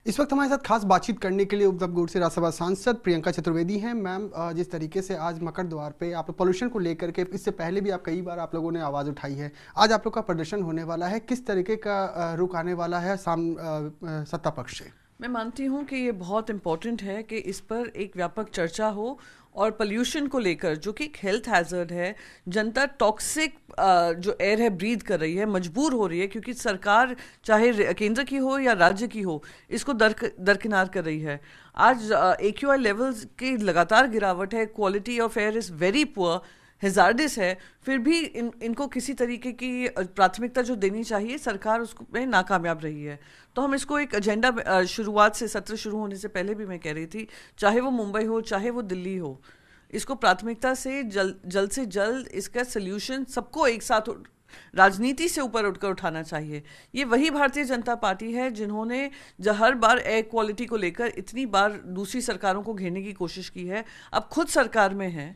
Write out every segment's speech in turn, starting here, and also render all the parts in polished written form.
इस वक्त हमारे साथ खास बातचीत करने के लिए उपदबगुड़ से राज्यसभा सांसद प्रियंका चतुर्वेदी हैं। मैम, जिस तरीके से आज मकर द्वार पे आप पोल्यूशन को लेकर के, इससे पहले भी आप कई बार आप लोगों ने आवाज़ उठाई है, आज आप लोग का प्रदर्शन होने वाला है, किस तरीके का रुख आने वाला है सत्ता पक्ष से? मैं मानती हूँ कि ये बहुत इम्पोर्टेंट है कि इस पर एक व्यापक चर्चा हो और पोल्यूशन को लेकर, जो कि एक हेल्थ हैजर्ड है, जनता टॉक्सिक जो एयर है ब्रीथ कर रही है, मजबूर हो रही है, क्योंकि सरकार चाहे केंद्र की हो या राज्य की हो, इसको दरकिनार कर रही है। आज AQI लेवल्स की लगातार गिरावट है, quality of air is very poor, hazardous है, फिर भी इनको किसी तरीके की प्राथमिकता जो देनी चाहिए सरकार उसमें नाकामयाब रही है। तो हम इसको एक एजेंडा, शुरुआत से, सत्र शुरू होने से पहले भी मैं कह रही थी, चाहे वो मुंबई हो चाहे वो दिल्ली हो, इसको प्राथमिकता से जल्द से जल्द इसका सोल्यूशन सबको एक साथ राजनीति से ऊपर उठकर उठाना चाहिए। ये वही भारतीय जनता पार्टी है जिन्होंने हर बार एयर क्वालिटी को लेकर इतनी बार दूसरी सरकारों को घेरने की कोशिश की है, अब खुद सरकार में है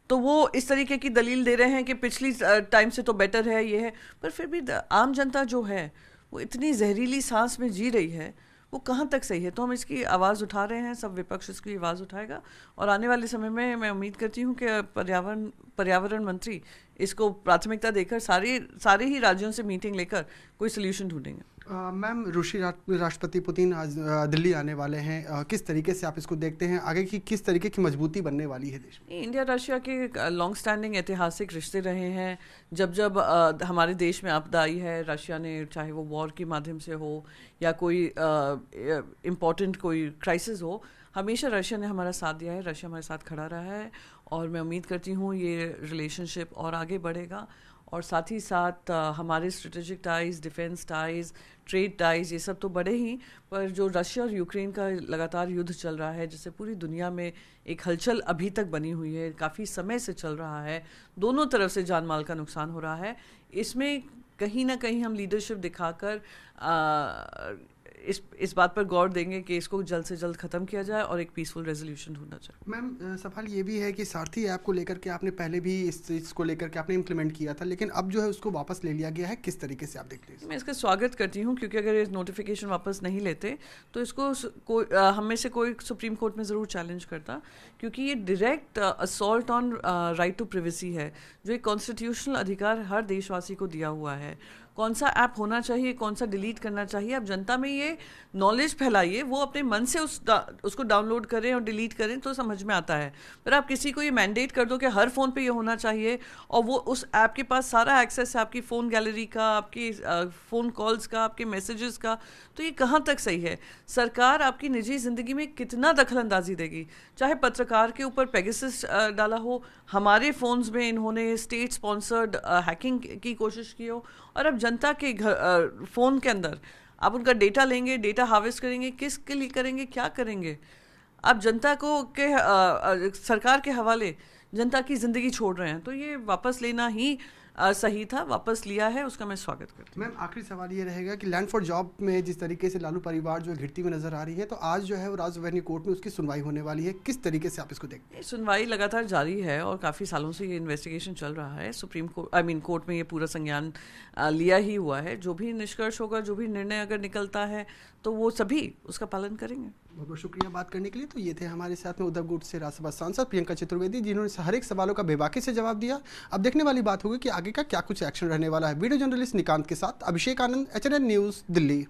तो वो इस तरीके की दलील दे रहे हैं कि पिछली टाइम से तो बेटर है, ये है। पर फिर भी आम जनता जो है वो इतनी जहरीली सांस में जी रही है, वो कहाँ तक सही है? तो हम इसकी आवाज़ उठा रहे हैं, सब विपक्ष इसकी आवाज़ उठाएगा और आने वाले समय में मैं उम्मीद करती हूँ कि पर्यावरण मंत्री इसको प्राथमिकता देकर सारे ही राज्यों से मीटिंग लेकर कोई सोल्यूशन ढूंढेंगे। मैम, रूसी राष्ट्रपति पुतिन आज दिल्ली आने वाले हैं, किस तरीके से आप इसको देखते हैं? आगे की किस तरीके की मजबूती बनने वाली है देश में? इंडिया रशिया के लॉन्ग स्टैंडिंग ऐतिहासिक रिश्ते रहे हैं। जब हमारे देश में आपदा आई है, रशिया ने, चाहे वो वॉर के माध्यम से हो या कोई इम्पोर्टेंट कोई क्राइसिस हो, हमेशा रशिया ने हमारा साथ दिया है, रशिया हमारे साथ खड़ा रहा है और मैं उम्मीद करती हूँ ये रिलेशनशिप और आगे बढ़ेगा। और साथ ही साथ हमारे strategic ties, defence ties, trade ties, ये सब तो बढ़े ही, पर जो रशिया और यूक्रेन का लगातार युद्ध चल रहा है, जिससे पूरी दुनिया में एक हलचल अभी तक बनी हुई है, काफ़ी समय से चल रहा है, दोनों तरफ से जान माल का नुकसान हो रहा है, इसमें कहीं ना कहीं हम लीडरशिप दिखाकर इस बात पर गौर देंगे कि इसको जल्द से जल्द ख़त्म किया जाए और एक पीसफुल रेजोल्यूशन ढूंढना चाहिए। मैम, सवाल ये भी है कि सारथी ऐप को लेकर के आपने पहले भी इस चीज़ को लेकर के आपने इम्प्लीमेंट किया था, लेकिन अब जो है उसको वापस ले लिया गया है, किस तरीके से आप देखते हैं? मैं इसका स्वागत करती हूँ, क्योंकि अगर ये नोटिफिकेशन वापस नहीं लेते तो इसको हम में से कोई सुप्रीम कोर्ट में ज़रूर चैलेंज करता, क्योंकि ये direct assault on right to privacy है, जो एक कॉन्स्टिट्यूशनल अधिकार हर देशवासी को दिया हुआ है। कौन सा ऐप होना चाहिए, कौन सा डिलीट करना चाहिए, अब जनता में ये नॉलेज फैलाइए, वो अपने मन से उसको डाउनलोड करें और डिलीट करें तो समझ में आता है। पर आप किसी को ये मैंडेट कर दो कि हर फ़ोन पे ये होना चाहिए और वो उस ऐप के पास सारा एक्सेस है, आपकी फ़ोन गैलरी का, आपकी फ़ोन कॉल्स का, आपके मैसेजेस का, तो ये कहाँ तक सही है? सरकार आपकी निजी ज़िंदगी में कितना दखल अंदाजी देगी? चाहे पत्रकार के ऊपर पेगासस डाला हो, हमारे फ़ोन्स में इन्होंने स्टेट स्पॉन्सर्ड हैकिंग की कोशिश की हो, और अब जनता के घर फ़ोन के अंदर आप उनका डेटा लेंगे, डेटा हार्वेस्ट करेंगे, किसके लिए करेंगे, क्या करेंगे? आप जनता को सरकार के हवाले जनता की ज़िंदगी छोड़ रहे हैं, तो ये वापस लेना ही सही था, वापस लिया है, उसका मैं स्वागत करती हूँ। मैम, आखिरी सवाल ये रहेगा कि लैंड फॉर जॉब में जिस तरीके से लालू परिवार जो घिरती हुई नजर आ रही है, तो आज जो है वो राजधानी कोर्ट में उसकी सुनवाई होने वाली है, किस तरीके से आप इसको देखते हैं? सुनवाई लगातार जारी है और काफ़ी सालों से ये इन्वेस्टिगेशन चल रहा है। सुप्रीम कोर्ट कोर्ट में ये पूरा संज्ञान लिया ही हुआ है। जो भी निष्कर्ष होगा, जो भी निर्णय अगर निकलता है, तो वो सभी उसका पालन करेंगे। बहुत बहुत शुक्रिया बात करने के लिए। तो ये थे हमारे साथ में उपदबगुड़ से राज्यसभा सांसद प्रियंका चतुर्वेदी, जिन्होंने हर एक सवालों का बेबाकी से जवाब दिया। अब देखने वाली बात होगी कि आगे का क्या कुछ एक्शन रहने वाला है। वीडियो जर्नलिस्ट निकांत के साथ अभिषेक आनंद, HNN न्यूज़, दिल्ली।